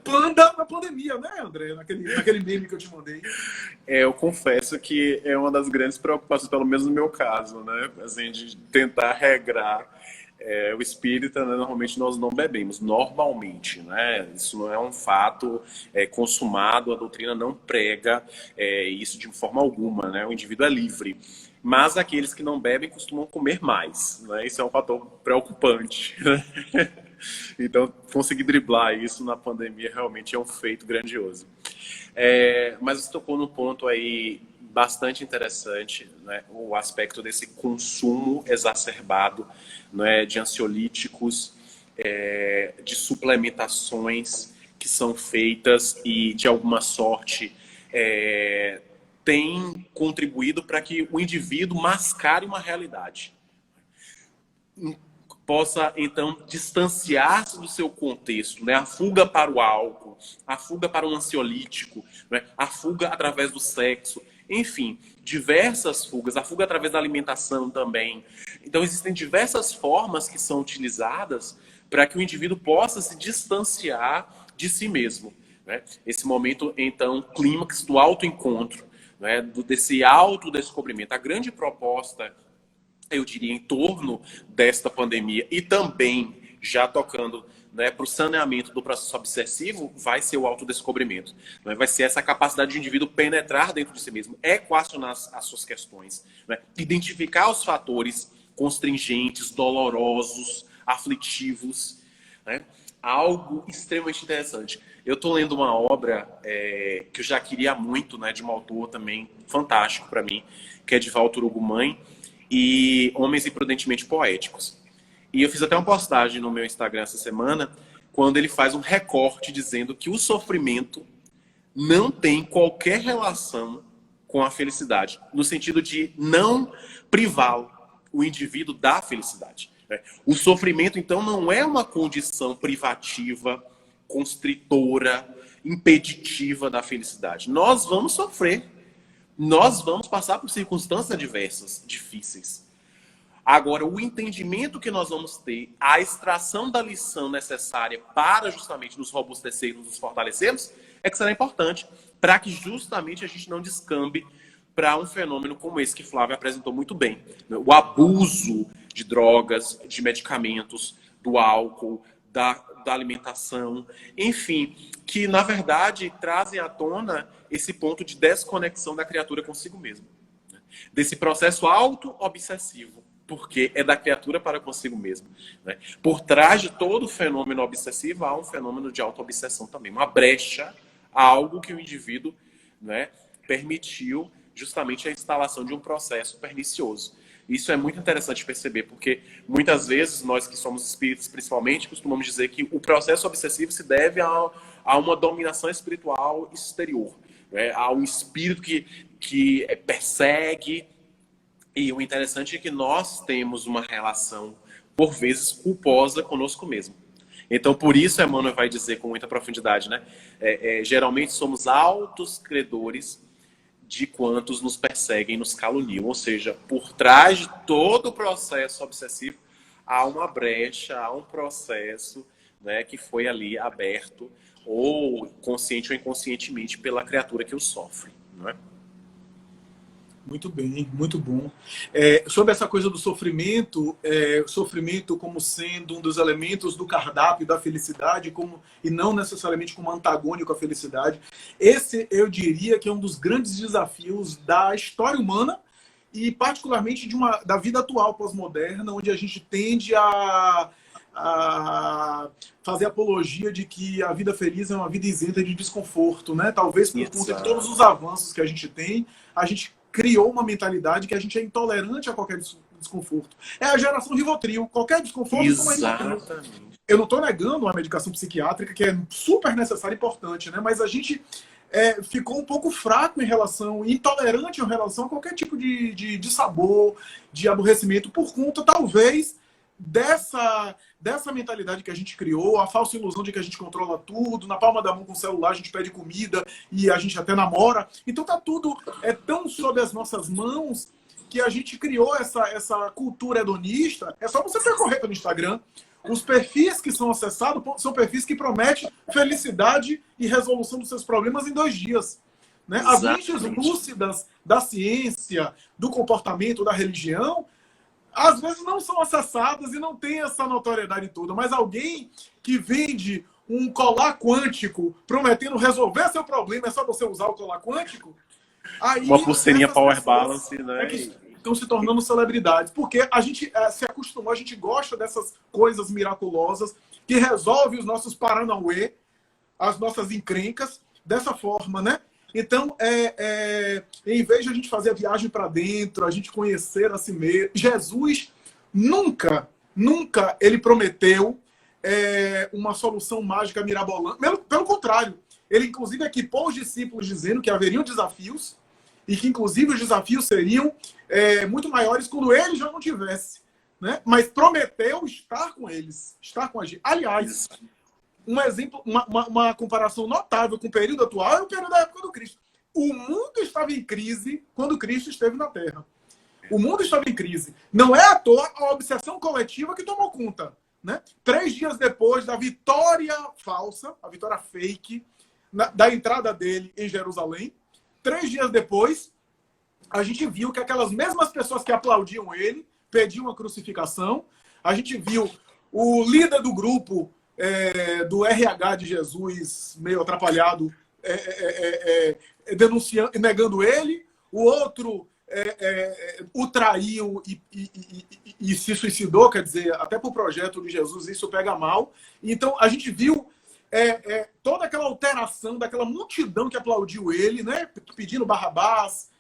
panda na pandemia, né, André? Naquele meme que eu te mandei. Eu confesso que é uma das grandes preocupações, pelo menos no meu caso, né? Assim, de tentar regrar. O espírita, né, normalmente nós não bebemos, normalmente, né? Isso não é um fato consumado, a doutrina não prega isso de forma alguma, né? O indivíduo é livre. Mas aqueles que não bebem costumam comer mais, né? Isso é um fator preocupante. Então, conseguir driblar isso na pandemia realmente é um feito grandioso. Mas você tocou num ponto aí bastante interessante, né, o aspecto desse consumo exacerbado, né, de ansiolíticos, de suplementações que são feitas e, de alguma sorte, tem contribuído para que o indivíduo mascare uma realidade. Possa, então, distanciar-se do seu contexto, né? A fuga para o álcool, a fuga para um ansiolítico, né? A fuga através do sexo, enfim, diversas fugas, a fuga através da alimentação também. Então, existem diversas formas que são utilizadas para que o indivíduo possa se distanciar de si mesmo, né? Esse momento, então, clímax do autoencontro, né? Desse autodescobrimento. A grande proposta, eu diria, em torno desta pandemia e também já tocando, né, para o saneamento do processo obsessivo, vai ser o autodescobrimento. Né? Vai ser essa capacidade de indivíduo penetrar dentro de si mesmo, equacionar as suas questões, né? Identificar os fatores constringentes, dolorosos, aflitivos, né? Algo extremamente interessante. Eu estou lendo uma obra que eu já queria muito, né, de um autor também fantástico para mim, que é de Walter Ugumãe, e Homens Imprudentemente Poéticos. E eu fiz até uma postagem no meu Instagram essa semana, quando ele faz um recorte dizendo que o sofrimento não tem qualquer relação com a felicidade, no sentido de não privá-lo, o indivíduo, da felicidade. O sofrimento, então, não é uma condição privativa, constritora, impeditiva da felicidade. Nós vamos sofrer. Nós vamos passar por circunstâncias adversas, difíceis. Agora, o entendimento que nós vamos ter, a extração da lição necessária para justamente nos robustecermos, nos fortalecermos, é que será importante para que justamente a gente não descambe para um fenômeno como esse que Flávia apresentou muito bem. O abuso de drogas, de medicamentos, do álcool, da alimentação, enfim, que na verdade trazem à tona esse ponto de desconexão da criatura consigo mesma. Desse processo auto-obsessivo, porque é da criatura para consigo mesma. Né? Por trás de todo fenômeno obsessivo há um fenômeno de auto-obsessão também, uma brecha, algo que o indivíduo, né, permitiu justamente a instalação de um processo pernicioso. Isso é muito interessante perceber, porque muitas vezes nós que somos espíritos, principalmente, costumamos dizer que o processo obsessivo se deve a uma dominação espiritual exterior, né? A um espírito que persegue. E o interessante é que nós temos uma relação, por vezes, culposa conosco mesmo. Então, por isso, Emmanuel vai dizer com muita profundidade, né? Geralmente somos altos credores de quantos nos perseguem e nos caluniam. Ou seja, por trás de todo o processo obsessivo, há uma brecha, há um processo, né, que foi ali aberto, ou consciente ou inconscientemente, pela criatura que o sofre. Não é? Muito bem, muito bom. Sobre essa coisa do sofrimento, sofrimento como sendo um dos elementos do cardápio da felicidade, e não necessariamente como antagônico à felicidade, esse eu diria que é um dos grandes desafios da história humana e particularmente da vida atual pós-moderna, onde a gente tende a fazer apologia de que a vida feliz é uma vida isenta de desconforto, né? Talvez por conta de todos os avanços que a gente tem, a gente criou uma mentalidade que a gente é intolerante a qualquer desconforto. É a geração Rivotril. Qualquer desconforto é Rivotril. Eu não estou negando a medicação psiquiátrica, que é super necessária e importante, né? Mas a gente ficou um pouco fraco intolerante em relação a qualquer tipo de sabor, de aborrecimento, por conta, talvez, dessa mentalidade que a gente criou, a falsa ilusão de que a gente controla tudo, na palma da mão com o celular a gente pede comida e a gente até namora. Então tá tudo tão sob as nossas mãos que a gente criou essa cultura hedonista. É só você percorrer pelo Instagram. Os perfis que são acessados são perfis que prometem felicidade e resolução dos seus problemas em 2 dias. Né? As mentes lúcidas da ciência, do comportamento, da religião, às vezes não são acessadas e não tem essa notoriedade toda, mas alguém que vende um colar quântico prometendo resolver seu problema, é só você usar o colar quântico, aí uma pulseirinha Power Balance, né? Que estão se tornando celebridades, porque a gente se acostumou, a gente gosta dessas coisas miraculosas que resolvem os nossos paranauê, as nossas encrencas, dessa forma, né? Então, em vez de a gente fazer a viagem para dentro, a gente conhecer a si mesmo, Jesus nunca ele prometeu uma solução mágica mirabolante. Pelo contrário, ele inclusive equipou os discípulos dizendo que haveriam desafios e que inclusive os desafios seriam muito maiores quando ele já não tivesse, né? Mas prometeu estar com eles, estar com a gente. Aliás, um exemplo, uma comparação notável com o período atual é o período da época do Cristo. O mundo estava em crise quando Cristo esteve na Terra. O mundo estava em crise. Não é à toa a obsessão coletiva que tomou conta, né? 3 dias depois da vitória falsa, a vitória fake, da entrada dele em Jerusalém, 3 dias depois, a gente viu que aquelas mesmas pessoas que aplaudiam ele pediam a crucificação. A gente viu o líder do grupo do RH de Jesus, meio atrapalhado, denunciando, negando ele. O outro o traiu e se suicidou, quer dizer, até por projeto de Jesus isso pega mal. Então a gente viu toda aquela alteração daquela multidão que aplaudiu ele, né, pedindo Barrabás,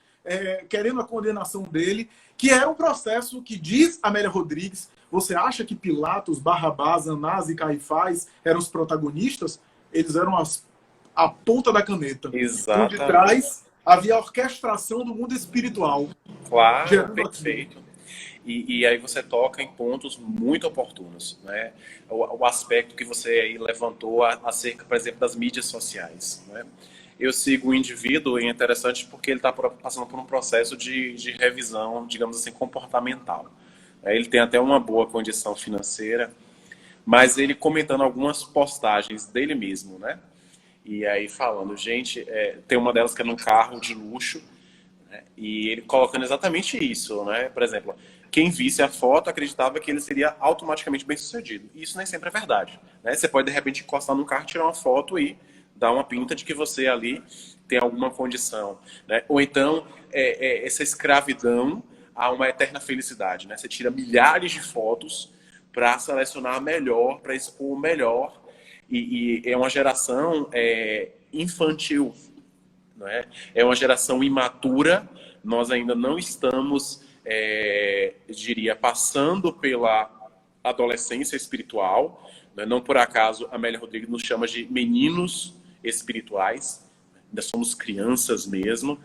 querendo a condenação dele, que era um processo que, diz Amélia Rodrigues, você acha que Pilatos, Barrabás, Anás e Caifás eram os protagonistas? Eles eram a ponta da caneta. Exatamente. Por detrás havia a orquestração do mundo espiritual. Claro, perfeito. E aí você toca em pontos muito oportunos, né? O aspecto que você aí levantou acerca, por exemplo, das mídias sociais, né? Eu sigo o indivíduo, e é interessante porque ele está passando por um processo de revisão, digamos assim, comportamental. Ele tem até uma boa condição financeira, mas ele comentando algumas postagens dele mesmo, né? E aí falando, gente, tem uma delas que é num carro de luxo, né? E ele colocando exatamente isso, né? Por exemplo, quem visse a foto acreditava que ele seria automaticamente bem-sucedido. Isso nem sempre é verdade, né? Você pode, de repente, encostar num carro, tirar uma foto e dar uma pinta de que você ali tem alguma condição, né? Ou então, essa escravidão a uma eterna felicidade, né? Você tira milhares de fotos para selecionar a melhor, para expor o melhor, e é uma geração infantil, né? É uma geração imatura. Nós ainda não estamos, diria, passando pela adolescência espiritual, né? Não por acaso Amélia Rodrigues nos chama de meninos espirituais, ainda somos crianças mesmo,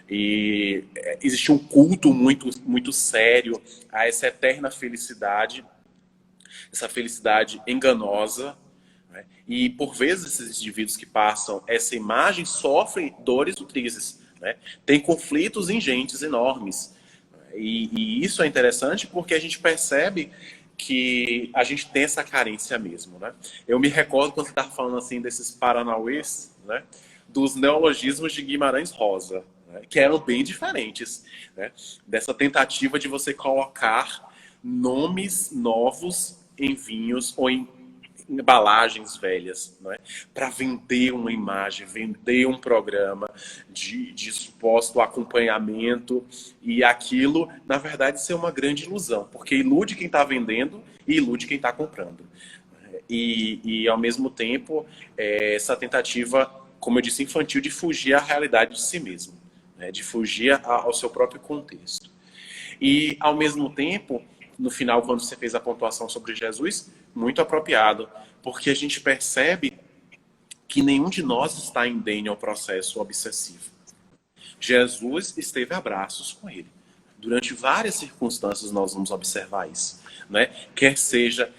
e existe um culto muito sério a essa eterna felicidade, essa felicidade enganosa, né? E por vezes esses indivíduos que passam essa imagem sofrem dores nutrizes, né? Tem conflitos ingentes enormes, e isso é interessante porque a gente percebe que a gente tem essa carência mesmo, né? Eu me recordo quando você estava falando assim desses paranauês, né? Dos neologismos de Guimarães Rosa, né? Que eram bem diferentes, né? Dessa tentativa de você colocar nomes novos em vinhos ou em embalagens velhas, né? Para vender uma imagem, vender um programa de suposto acompanhamento, e aquilo, na verdade, ser uma grande ilusão, porque ilude quem está vendendo e ilude quem está comprando. E, ao mesmo tempo, essa tentativa, como eu disse, infantil, de fugir à realidade de si mesmo, né? De fugir ao seu próprio contexto. E, ao mesmo tempo, no final, quando você fez a pontuação sobre Jesus, muito apropriado, porque a gente percebe que nenhum de nós está indene ao processo obsessivo. Jesus esteve a braços com ele. Durante várias circunstâncias nós vamos observar isso, né? Quer seja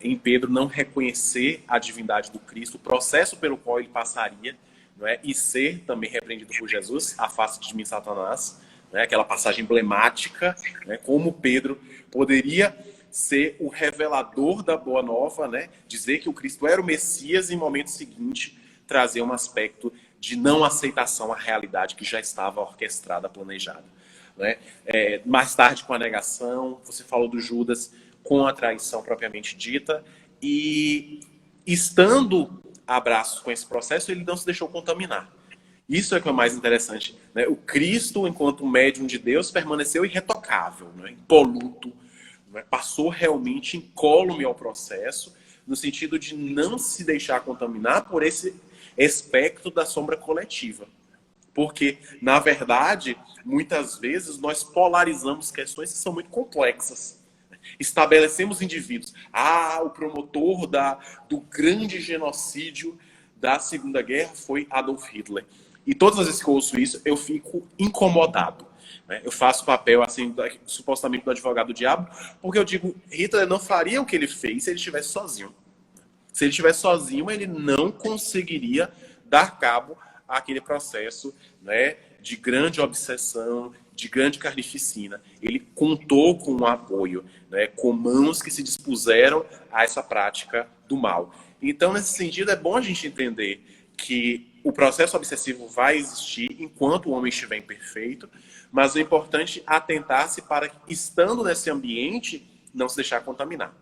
em Pedro não reconhecer a divindade do Cristo, o processo pelo qual ele passaria, não é? E ser também repreendido por Jesus, afaste de mim, Satanás, né? Aquela passagem emblemática, né? Como Pedro poderia ser o revelador da Boa Nova, né? Dizer que o Cristo era o Messias e, em momento seguinte, trazer um aspecto de não aceitação à realidade que já estava orquestrada, planejada, né? Mais tarde, com a negação, você falou do Judas, com a traição propriamente dita, e estando a braços com esse processo, ele não se deixou contaminar. Isso é que é o mais interessante, né? O Cristo, enquanto médium de Deus, permaneceu irretocável, né? Impoluto, né? Passou realmente incólume ao processo, no sentido de não se deixar contaminar por esse espectro da sombra coletiva. Porque, na verdade, muitas vezes nós polarizamos questões que são muito complexas. Estabelecemos indivíduos. O promotor do grande genocídio da Segunda Guerra foi Adolf Hitler. E todas as vezes que eu ouço isso, eu fico incomodado. Né? Eu faço papel, assim, supostamente do advogado do diabo, porque eu digo, Hitler não faria o que ele fez se ele estivesse sozinho. Se ele estivesse sozinho, ele não conseguiria dar cabo àquele processo, né, de grande obsessão, de grande carnificina. Ele contou com um apoio, né, com mãos que se dispuseram a essa prática do mal. Então, nesse sentido, é bom a gente entender que o processo obsessivo vai existir enquanto o homem estiver imperfeito, mas o importante é atentar-se para, estando nesse ambiente, não se deixar contaminar.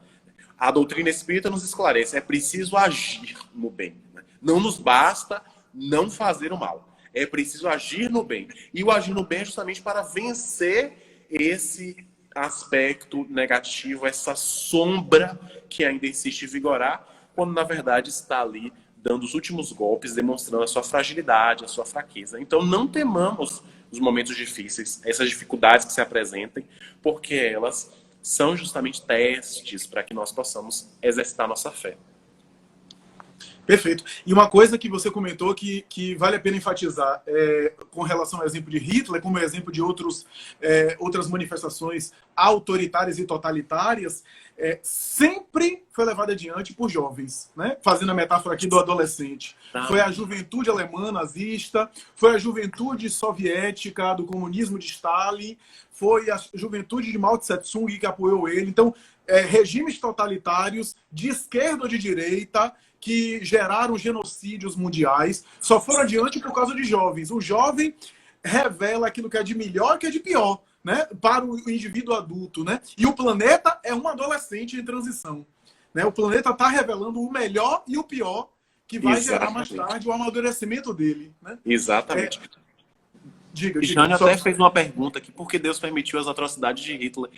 A doutrina espírita nos esclarece, é preciso agir no bem. Não nos basta não fazer o mal. É preciso agir no bem. E o agir no bem é justamente para vencer esse aspecto negativo, essa sombra que ainda insiste em vigorar, quando na verdade está ali dando os últimos golpes, demonstrando a sua fragilidade, a sua fraqueza. Então não temamos os momentos difíceis, essas dificuldades que se apresentem, porque elas são justamente testes para que nós possamos exercitar nossa fé. Perfeito. E uma coisa que você comentou que vale a pena enfatizar com relação ao exemplo de Hitler, como exemplo de outras manifestações autoritárias e totalitárias, sempre foi levada adiante por jovens, né? Fazendo a metáfora aqui do adolescente. Foi a juventude alemã nazista, foi a juventude soviética do comunismo de Stalin, foi a juventude de Mao Tse-tung que apoiou ele. Então, regimes totalitários de esquerda ou de direita que geraram genocídios mundiais, só foram adiante por causa de jovens. O jovem revela aquilo que é de melhor e que é de pior, né, para o indivíduo adulto. Né? E o planeta é um adolescente em transição. Né? O planeta está revelando o melhor e o pior, que vai gerar mais tarde o amadurecimento dele. Né? Exatamente. Diga. Jânio até fez uma pergunta aqui, por que Deus permitiu as atrocidades de Hitler?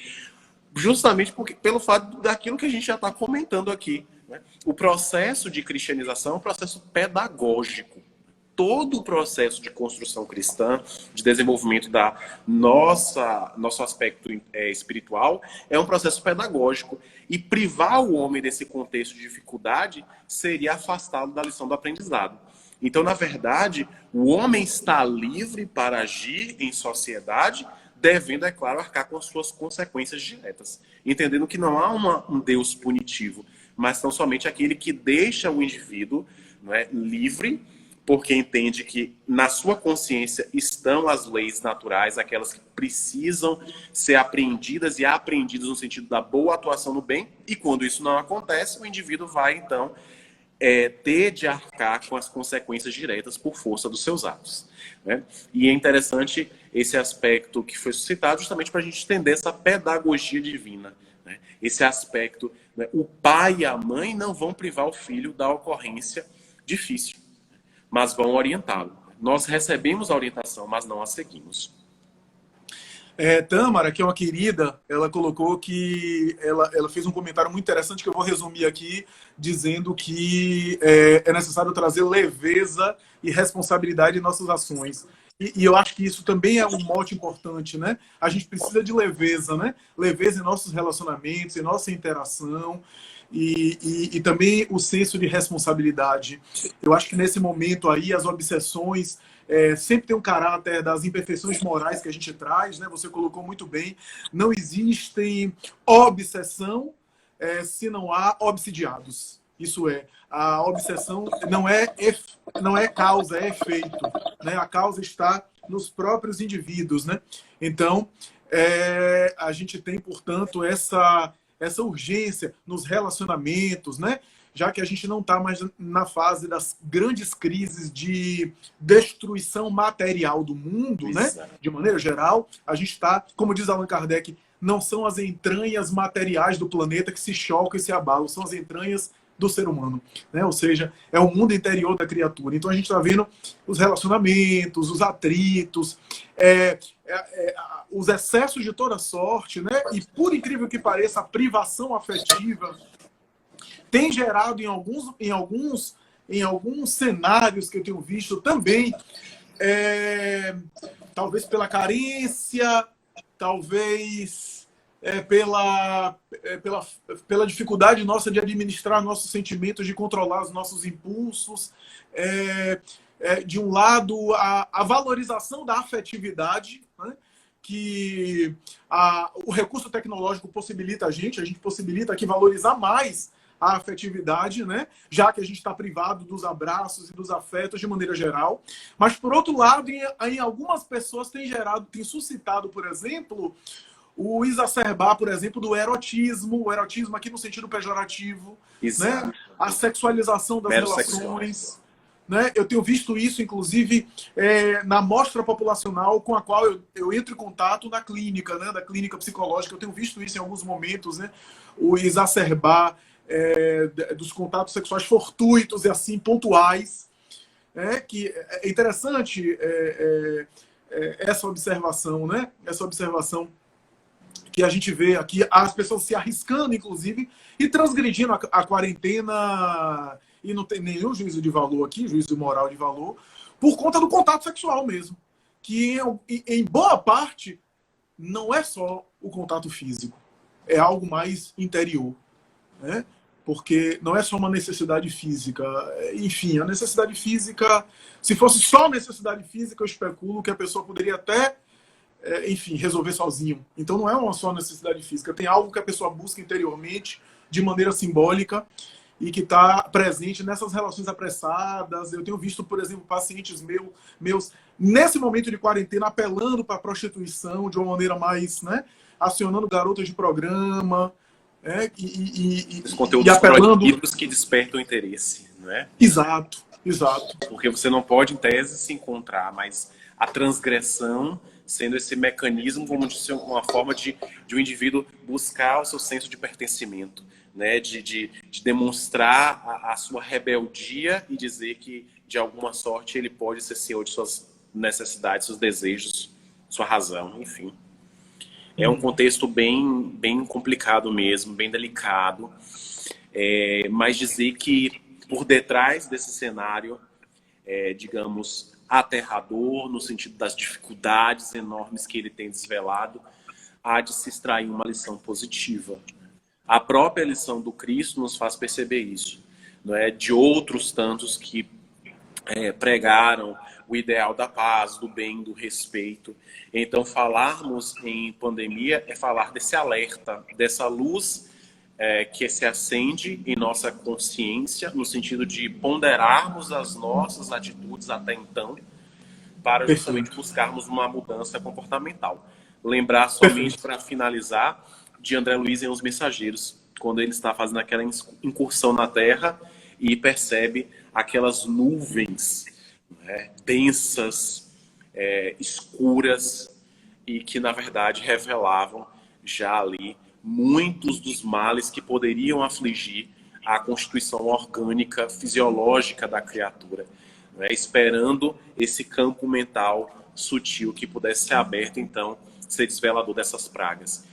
Justamente pelo fato daquilo que a gente já está comentando aqui. Né? O processo de cristianização é um processo pedagógico. Todo o processo de construção cristã, de desenvolvimento da nosso aspecto espiritual, é um processo pedagógico. E privar o homem desse contexto de dificuldade seria afastá-lo da lição do aprendizado. Então, na verdade, o homem está livre para agir em sociedade, devendo, é claro, arcar com as suas consequências diretas. Entendendo que não há um Deus punitivo, mas tão somente aquele que deixa o indivíduo, não é, livre, porque entende que na sua consciência estão as leis naturais, aquelas que precisam ser apreendidas e aprendidas no sentido da boa atuação no bem, e quando isso não acontece, o indivíduo vai, então, ter de arcar com as consequências diretas por força dos seus atos. Né? E é interessante esse aspecto que foi suscitado justamente para a gente entender essa pedagogia divina. Né? Esse aspecto, né? O pai e a mãe não vão privar o filho da ocorrência difícil, mas vão orientá-lo. Nós recebemos a orientação, mas não a seguimos. Tâmara, que é uma querida, ela colocou que ela fez um comentário muito interessante que eu vou resumir aqui, dizendo que é necessário trazer leveza e responsabilidade em nossas ações. E eu acho que isso também é um mote importante, né? A gente precisa de leveza, né? Leveza em nossos relacionamentos, em nossa interação e também o senso de responsabilidade. Eu acho que nesse momento aí as obsessões sempre tem um caráter das imperfeições morais que a gente traz, né? Você colocou muito bem. Não existem obsessão se não há obsidiados. Isso a obsessão não é causa, é efeito. Né? A causa está nos próprios indivíduos. Né? Então, a gente tem, portanto, essa urgência nos relacionamentos, né? Já que a gente não está mais na fase das grandes crises de destruição material do mundo, né? De maneira geral, a gente está, como diz Allan Kardec, não são as entranhas materiais do planeta que se chocam e se abalam, são as entranhas do ser humano, né? Ou seja, é o mundo interior da criatura. Então a gente está vendo os relacionamentos, os atritos, os excessos de toda sorte, né? E por incrível que pareça, a privação afetiva tem gerado em alguns cenários que eu tenho visto também talvez pela carência, talvez pela dificuldade nossa de administrar nossos sentimentos, de controlar os nossos impulsos. De um lado, a valorização da afetividade, né? Que o recurso tecnológico possibilita a gente possibilita aqui valorizar mais a afetividade, né? Já que a gente está privado dos abraços e dos afetos de maneira geral. Mas, por outro lado, em algumas pessoas tem suscitado, por exemplo, o exacerbar, por exemplo, do erotismo, o erotismo aqui no sentido pejorativo, né? A sexualização das relações. Né? Eu tenho visto isso, inclusive, na amostra populacional com a qual eu entro em contato na clínica, né? Da clínica psicológica. Eu tenho visto isso em alguns momentos, né? O exacerbar dos contatos sexuais fortuitos e assim pontuais. Que é interessante essa observação, né? Essa observação que a gente vê aqui, as pessoas se arriscando, inclusive, e transgredindo a quarentena, e não tem nenhum juízo de valor aqui, juízo moral de valor, por conta do contato sexual mesmo. Que, em boa parte, não é só o contato físico. É algo mais interior. Né? Porque não é só uma necessidade física. Enfim, a necessidade física, se fosse só necessidade física, eu especulo que a pessoa poderia até, enfim, resolver sozinho. Então não é uma só necessidade física. Tem algo que a pessoa busca interiormente, de maneira simbólica, e que está presente nessas relações apressadas. Eu tenho visto, por exemplo, pacientes meus nesse momento de quarentena, apelando para a prostituição de uma maneira mais, né, acionando garotas de programa, os conteúdos apelando... proibidos que despertam interesse, não é? Exato. Porque você não pode, em tese, se encontrar, mas a transgressão sendo esse mecanismo, como de uma forma de um indivíduo buscar o seu senso de pertencimento, né? De demonstrar a sua rebeldia e dizer que, de alguma sorte, ele pode ser senhor de suas necessidades, seus desejos, sua razão, enfim. É um contexto bem complicado mesmo, bem delicado, mas dizer que por detrás desse cenário, digamos, aterrador, no sentido das dificuldades enormes que ele tem desvelado, há de se extrair uma lição positiva. A própria lição do Cristo nos faz perceber isso, não é? De outros tantos que pregaram o ideal da paz, do bem, do respeito. Então, falarmos em pandemia é falar desse alerta, dessa luz que se acende em nossa consciência, no sentido de ponderarmos as nossas atitudes até então, para justamente buscarmos uma mudança comportamental. Lembrar somente, para finalizar, de André Luiz em Os Mensageiros, quando ele está fazendo aquela incursão na Terra e percebe aquelas nuvens, né, densas, escuras, e que, na verdade, revelavam já ali muitos dos males que poderiam afligir a constituição orgânica, fisiológica da criatura, né, esperando esse campo mental sutil que pudesse ser aberto, então, ser desvelador dessas pragas.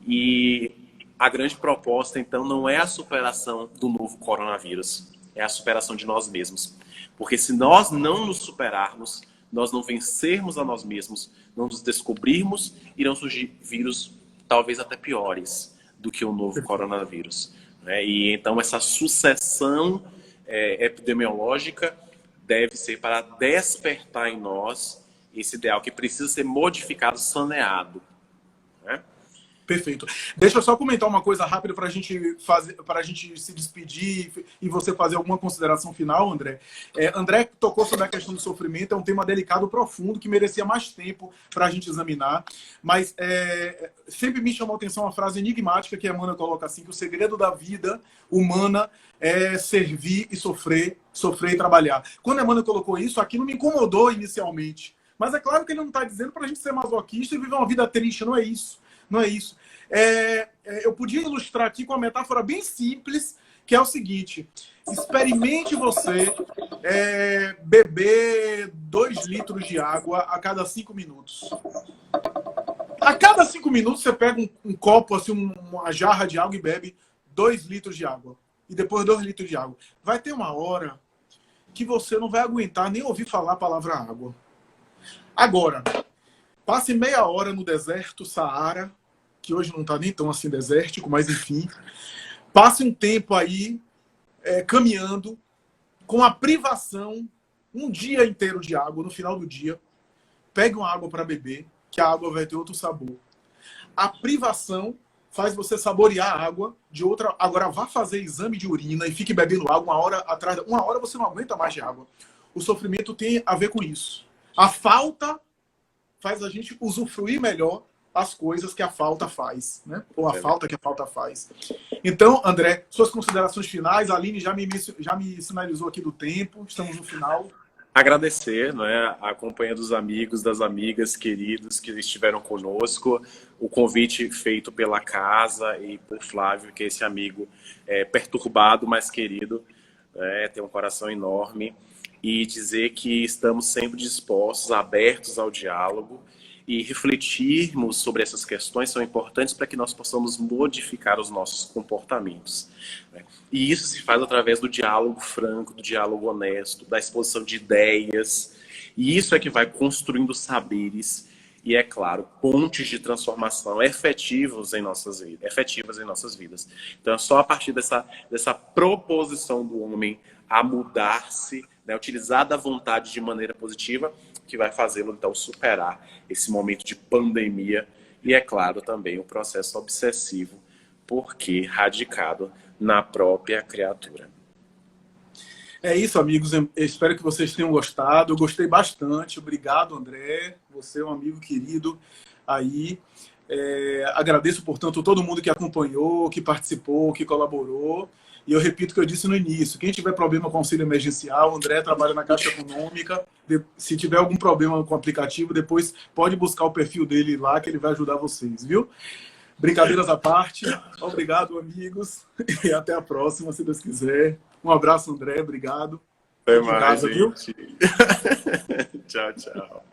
E a grande proposta, então, não é a superação do novo coronavírus, é a superação de nós mesmos. Porque se nós não nos superarmos, nós não vencermos a nós mesmos, não nos descobrirmos, irão surgir vírus talvez até piores do que o novo coronavírus. Né? E então essa sucessão epidemiológica deve ser para despertar em nós esse ideal que precisa ser modificado, saneado. Né? Perfeito. Deixa eu só comentar uma coisa rápida para a gente se despedir e você fazer alguma consideração final, André. André tocou sobre a questão do sofrimento, é um tema delicado, profundo, que merecia mais tempo para a gente examinar, mas sempre me chamou a atenção a frase enigmática que a Emmanuel coloca assim, que o segredo da vida humana é servir e sofrer e trabalhar. Quando a Emmanuel colocou isso, aquilo me incomodou inicialmente, mas é claro que ele não está dizendo para a gente ser masoquista e viver uma vida triste, não é isso. Não é isso. Eu podia ilustrar aqui com uma metáfora bem simples, que é o seguinte: experimente você beber 2 litros de água a cada 5 minutos. A cada 5 minutos você pega um copo, assim, uma jarra de água e bebe 2 litros de água. E depois 2 litros de água. Vai ter uma hora que você não vai aguentar nem ouvir falar a palavra água. Agora, passe meia hora no deserto, Saara, que hoje não está nem tão assim desértico, mas enfim. Passe um tempo aí caminhando, com a privação, um dia inteiro de água, no final do dia. Pegue uma água para beber, que a água vai ter outro sabor. A privação faz você saborear a água de outra. Agora vá fazer exame de urina e fique bebendo água uma hora atrás. Uma hora você não aguenta mais de água. O sofrimento tem a ver com isso. A falta faz a gente usufruir melhor as coisas que a falta faz, né? Ou a falta que a falta faz. Então, André, suas considerações finais. A Aline já me sinalizou aqui do tempo. Estamos no final. Agradecer, né, a companhia dos amigos, das amigas, queridos que estiveram conosco, o convite feito pela casa e por Flávio, que é esse amigo perturbado, mas querido, tem um coração enorme, e dizer que estamos sempre dispostos, abertos ao diálogo, e refletirmos sobre essas questões são importantes para que nós possamos modificar os nossos comportamentos. E isso se faz através do diálogo franco, do diálogo honesto, da exposição de ideias. E isso é que vai construindo saberes e, é claro, pontes de transformação efetivas em nossas vidas. Então, é só a partir dessa proposição do homem a mudar-se, né, utilizar da vontade de maneira positiva, que vai fazê-lo, então, superar esse momento de pandemia e, é claro, também o processo obsessivo, porque radicado na própria criatura. É isso, amigos. Eu espero que vocês tenham gostado. Eu gostei bastante. Obrigado, André. Você é um amigo querido aí. Agradeço, portanto, todo mundo que acompanhou, que participou, que colaborou. E eu repito o que eu disse no início. Quem tiver problema com auxílio emergencial, o André trabalha na Caixa Econômica. Se tiver algum problema com o aplicativo, depois pode buscar o perfil dele lá, que ele vai ajudar vocês, viu? Brincadeiras à parte. Obrigado, amigos. E até a próxima, se Deus quiser. Um abraço, André. Obrigado. Até mais, casa, gente. Viu? Tchau, tchau.